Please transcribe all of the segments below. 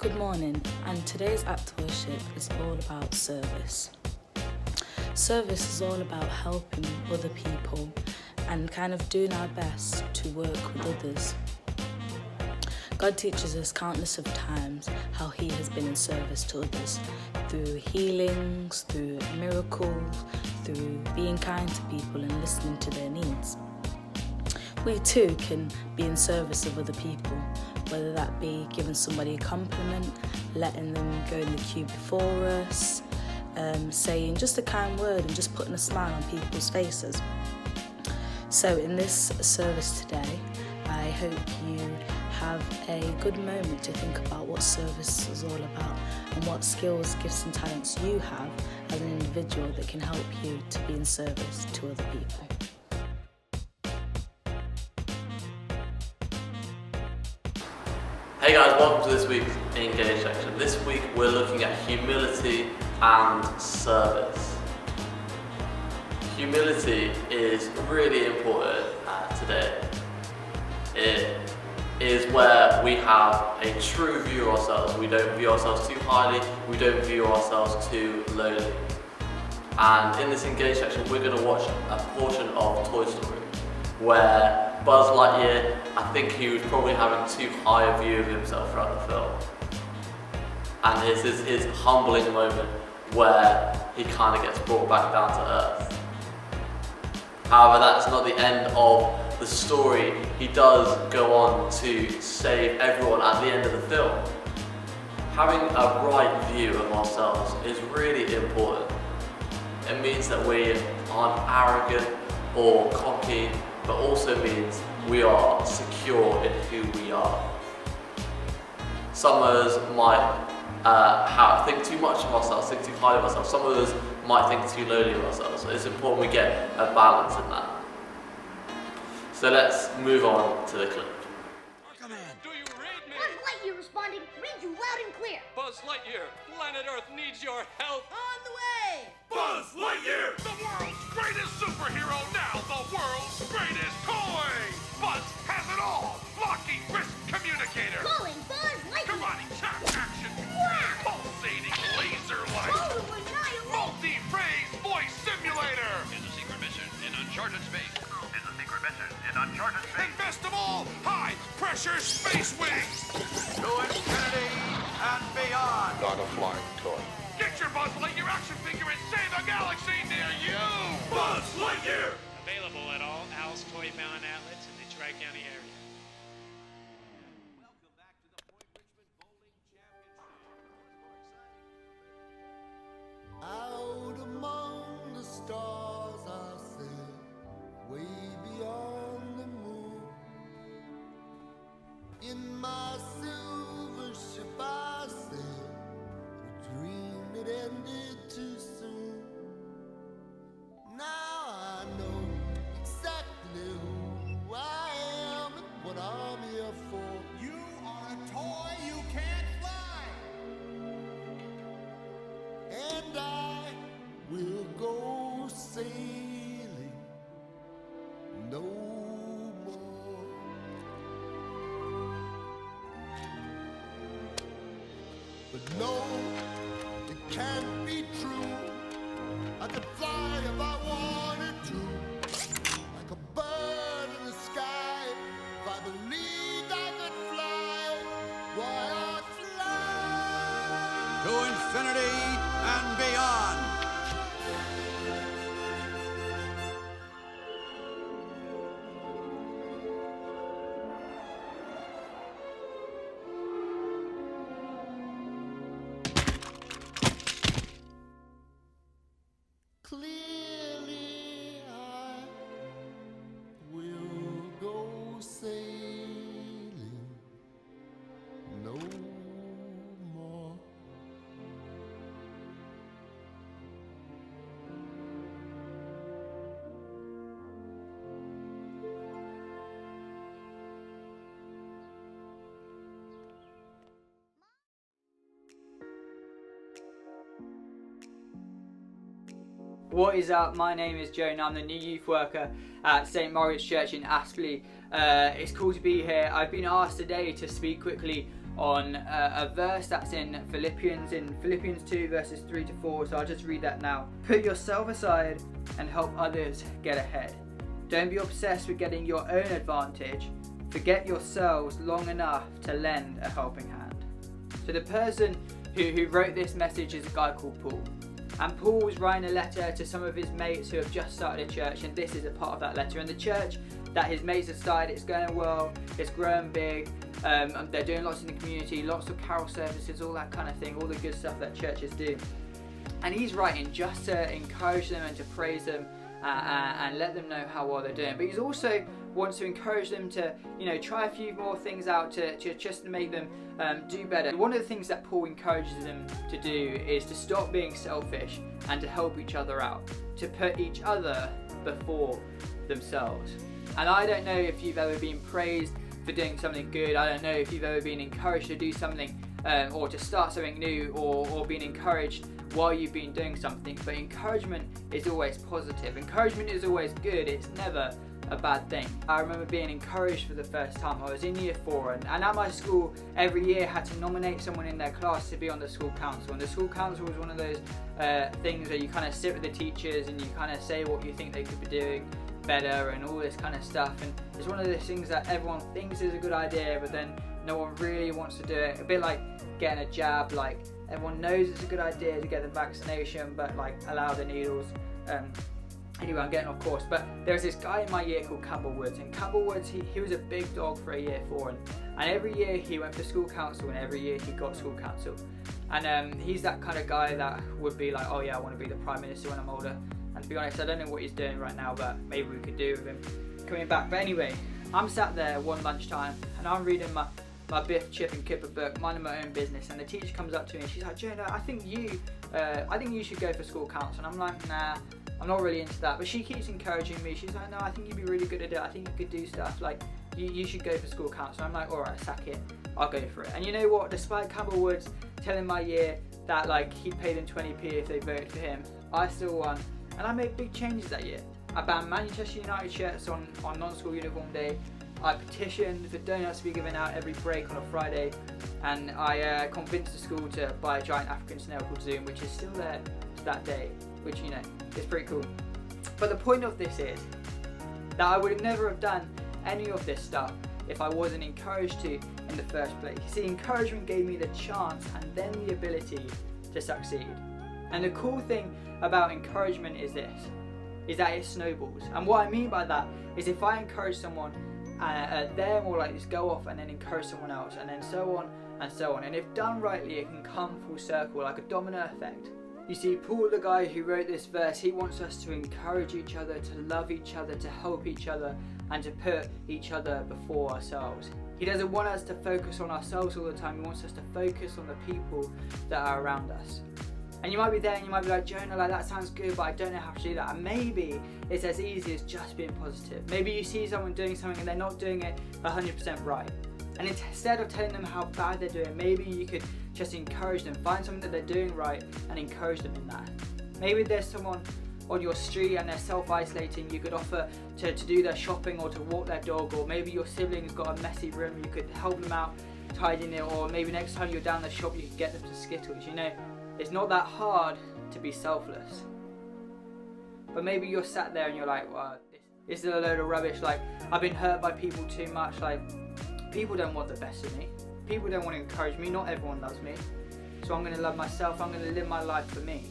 Good morning, and today's act of worship is all about service. Service is all about helping other people and kind of doing our best to work with others. God teaches us countless of times how He has been in service to others through healings, through miracles, through being kind to people and listening to their needs. We too can be in service of other people, whether that be giving somebody a compliment, letting them go in the queue before us, saying just a kind word and just putting a smile on people's faces. So in this service today, I hope you have a good moment to think about what service is all about and what skills, gifts and talents you have as an individual that can help you to be in service to other people. Hey guys, welcome to this week's Engage section. This week we're looking at humility and service. Humility is really important today. It is where we have a true view of ourselves. We don't view ourselves too highly, we don't view ourselves too lowly. And in this Engage section we're going to watch a portion of Toy Story where Buzz Lightyear, I think he was probably having too high a view of himself throughout the film. And it's his humbling moment where he kind of gets brought back down to earth. However, that's not the end of the story. He does go on to save everyone at the end of the film. Having a right view of ourselves is really important. It means that we aren't arrogant or cocky, but also means we are secure in who we are. Some of us might think too much of ourselves, think too highly of ourselves. Some of us might think too lowly of ourselves. So it's important we get a balance in that. So let's move on to the clip. Command. Do you read me? Buzz Lightyear responding, read you loud and clear. Buzz Lightyear, planet Earth needs your help. On the way. Buzz Lightyear, the world's greatest superhero, now the world's greatest toy. Buzz has it all. Blocking wrist communicator. Calling Buzz Lightyear. Karate chop action. Wow. Pulsating laser light. Total annihilation. Multi-phase voice simulator. Is a secret mission in uncharted space. Is a secret mission in uncharted And space. best of all, high-pressure space wings. To infinity and beyond. Not a flying toy. Get your Buzz Lightyear action figure and save a galaxy near you. Buzz Lightyear. Available at all Al's Toy Bound outlets in the Tri-County area. Welcome back to the Point Richmond Bowling Championship. Out among the stars I sail, way beyond the moon. In my silver ship I sail, a dream that ended too soon. Now I know exactly who I am and what I'm here for. You are a toy you can't fly. And I will go sailing no more. But no, it can't be true. I could fly if I wanted to, like a bird in the sky. If I believed I could fly, why I'd fly. To infinity and beyond. Clearly I will go sailing no more. What is up? My name is Joe and I'm the new youth worker at St Maurice Church in Aspley. It's cool to be here. I've been asked today to speak quickly on a verse that's in Philippians 2 verses 3 to 4. So I'll just read that now. Put yourself aside and help others get ahead. Don't be obsessed with getting your own advantage. Forget yourselves long enough to lend a helping hand. So the person who wrote this message is a guy called Paul. And Paul was writing a letter to some of his mates who have just started a church, and this is a part of that letter. And the church that his mates have started, it's going well, it's growing big, they're doing lots in the community, lots of carol services, all that kind of thing, all the good stuff that churches do. And he's writing just to encourage them and to praise them and let them know how well they're doing. But he's also wants to encourage them to, try a few more things out to just to make them do better. One of the things that Paul encourages them to do is to stop being selfish and to help each other out, to put each other before themselves. And I don't know if you've ever been praised for doing something good. I don't know if you've ever been encouraged to do something or to start something new or been encouraged while you've been doing something. But encouragement is always positive. Encouragement is always good. It's never a bad thing. I remember being encouraged for the first time. I was in year 4 and at my school every year had to nominate someone in their class to be on the school council, and the school council was one of those things where you kind of sit with the teachers and you kind of say what you think they could be doing better and all this kind of stuff. And it's one of those things that everyone thinks is a good idea, but then no one really wants to do it. A bit like getting a jab, like everyone knows it's a good idea to get the vaccination, but like allow the needles. Anyway, I'm getting off course, but there was this guy in my year called Campbell Woods, and Campbell Woods, he was a big dog for a year 4, and every year he went for school council, and every year he got school council. And he's that kind of guy that would be like, oh yeah, I want to be the Prime Minister when I'm older. And to be honest, I don't know what he's doing right now, but maybe we could do with him coming back. But anyway, I'm sat there one lunchtime, and I'm reading my Biff, Chip and Kipper book, minding my own business, and the teacher comes up to me and she's like, Jonah, I think you should go for school council. And I'm like, nah, I'm not really into that. But she keeps encouraging me. She's like, no, I think you'd be really good at it. I think you could do stuff. Like, you should go for school council. I'm like, all right, sack it. I'll go for it. And you know what? Despite Campbell Woods telling my year that like he'd pay them 20p if they voted for him, I still won. And I made big changes that year. I banned Manchester United shirts on non-school uniform day. I petitioned for donuts to be given out every break on a Friday, and I convinced the school to buy a giant African snail called Zoom, which is still there to that day, which is pretty cool. But the point of this is that I would never have done any of this stuff if I wasn't encouraged to in the first place. You see, encouragement gave me the chance and then the ability to succeed. And the cool thing about encouragement is that it snowballs. And what I mean by that is if I encourage someone, they're more likely to go off and then encourage someone else, and then so on and so on. And if done rightly, it can come full circle like a domino effect. You see, Paul, the guy who wrote this verse, he wants us to encourage each other, to love each other, to help each other, and to put each other before ourselves. He doesn't want us to focus on ourselves all the time. He wants us to focus on the people that are around us. And you might be there and you might be like, Jonah, like that sounds good, but I don't know how to do that. And maybe it's as easy as just being positive. Maybe you see someone doing something and they're not doing it 100% right. And instead of telling them how bad they're doing, maybe you could just encourage them. Find something that they're doing right and encourage them in that. Maybe there's someone on your street and they're self-isolating. You could offer to do their shopping or to walk their dog, or maybe your sibling's got a messy room. You could help them out tidying it, or maybe next time you're down the shop you could get them to Skittles. It's not that hard to be selfless. But maybe you're sat there and you're like, wow, this is a load of rubbish. Like, I've been hurt by people too much. Like, people don't want the best of me. People don't want to encourage me. Not everyone loves me. So I'm going to love myself. I'm going to live my life for me.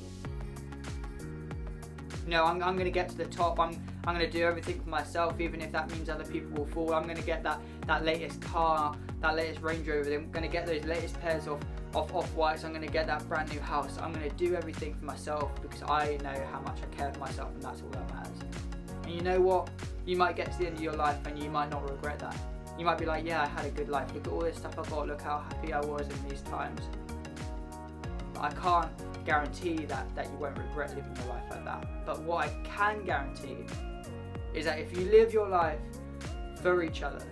I'm going to get to the top. I'm going to do everything for myself, even if that means other people will fall. I'm going to get that latest car, that latest Range Rover. I'm going to get those latest pairs of Off-Whites. I'm going to get that brand new house. I'm going to do everything for myself because I know how much I care for myself, and that's all that matters. And you know what? You might get to the end of your life and you might not regret that. You might be like, yeah, I had a good life. Look at all this stuff I got. Look how happy I was in these times. But I can't guarantee that you won't regret living your life like that. But what I can guarantee is that if you live your life for each other,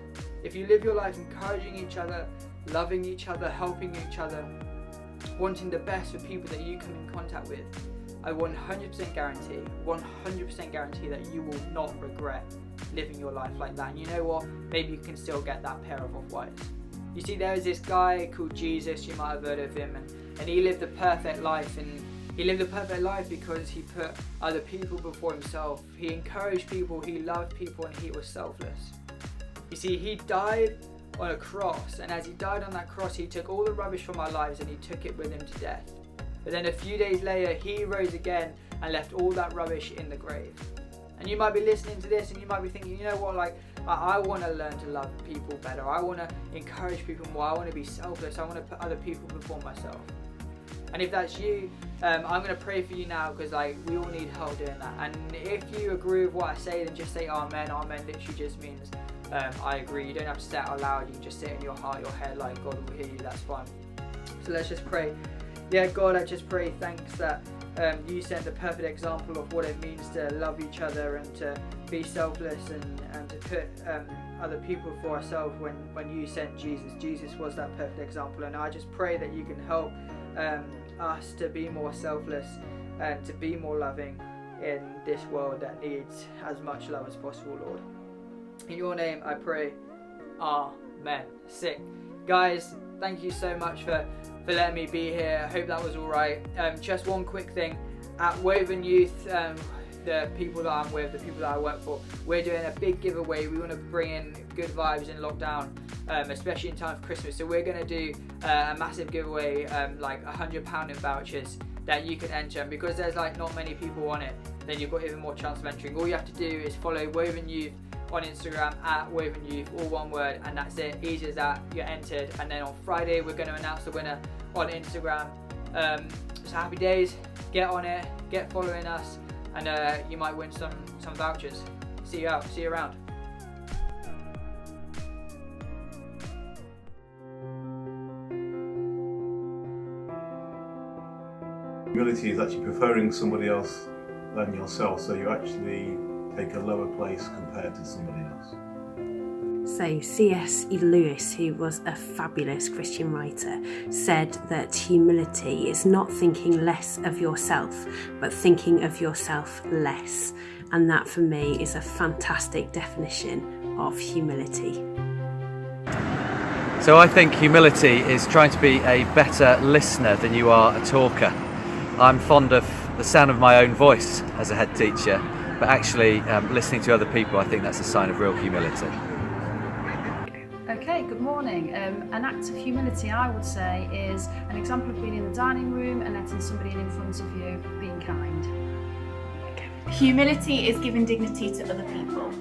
if you live your life encouraging each other, loving each other, helping each other, wanting the best for people that you come in contact with, I 100% guarantee that you will not regret living your life like that. And you know what? Maybe you can still get that pair of Off-Whites. You see, there was this guy called Jesus, you might have heard of him, and he lived a perfect life, and he lived a perfect life because he put other people before himself. He encouraged people, he loved people, and he was selfless. You see, he died on a cross, and as he died on that cross, he took all the rubbish from our lives and he took it with him to death. But then a few days later, he rose again and left all that rubbish in the grave. And you might be listening to this and you might be thinking, you know what, like, I want to learn to love people better. I want to encourage people more. I want to be selfless. I want to put other people before myself. And if that's you, I'm going to pray for you now, because like, we all need help doing that. And if you agree with what I say, then just say amen. Amen literally just means I agree. You don't have to say it out loud. You can just say it in your heart, your head, like God will hear you. That's fine. So let's just pray. Yeah, God, I just pray thanks that you set the perfect example of what it means to love each other and to be selfless and to put other people before ourselves when you sent Jesus. Jesus was that perfect example, and I just pray that you can help us to be more selfless and to be more loving in this world that needs as much love as possible, Lord. In your name I pray, amen. Sick. Guys, thank you so much for letting me be here. I hope that was alright. Just one quick thing. At Woven Youth, the people that I'm with, the people that I work for, we're doing a big giveaway. We want to bring in good vibes in lockdown, especially in time for Christmas. So we're going to do a massive giveaway, like £100 in vouchers that you can enter. And because there's like not many people on it, then you've got even more chance of entering. All you have to do is follow Woven Youth on Instagram at Woven Youth, all one word, and that's it. Easy as that. You're entered, and then on Friday we're going to announce the winner on Instagram. So happy days. Get on it. Get following us, and you might win some vouchers. See you out. See you around. Humility is actually preferring somebody else than yourself, so you actually take a lower place compared to somebody else. So C.S. Lewis, who was a fabulous Christian writer, said that humility is not thinking less of yourself, but thinking of yourself less. And that for me is a fantastic definition of humility. So I think humility is trying to be a better listener than you are a talker. I'm fond of the sound of my own voice as a head teacher, but actually listening to other people, I think that's a sign of real humility. Okay, good morning. An act of humility, I would say, is an example of being in the dining room and letting somebody in front of you, being kind. Humility is giving dignity to other people.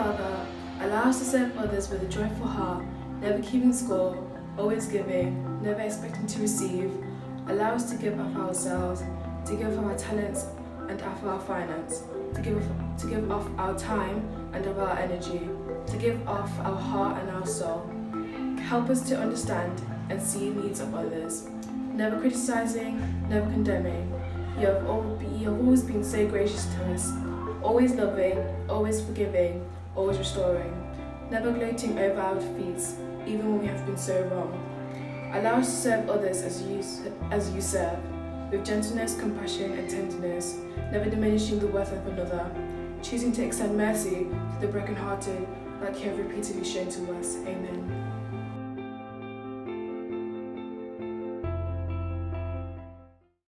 Father, allow us to serve others with a joyful heart, never keeping score, always giving, never expecting to receive. Allow us to give of ourselves, to give of our talents and of our finance, to give of our time and of our energy, to give of our heart and our soul. Help us to understand and see needs of others, never criticizing, never condemning. You have always been so gracious to us, always loving, always forgiving, always restoring, never gloating over our defeats, even when we have been so wrong. Allow us to serve others as you serve, with gentleness, compassion and tenderness, never diminishing the worth of another. choosing to extend mercy to the brokenhearted, like you have repeatedly shown to us. Amen.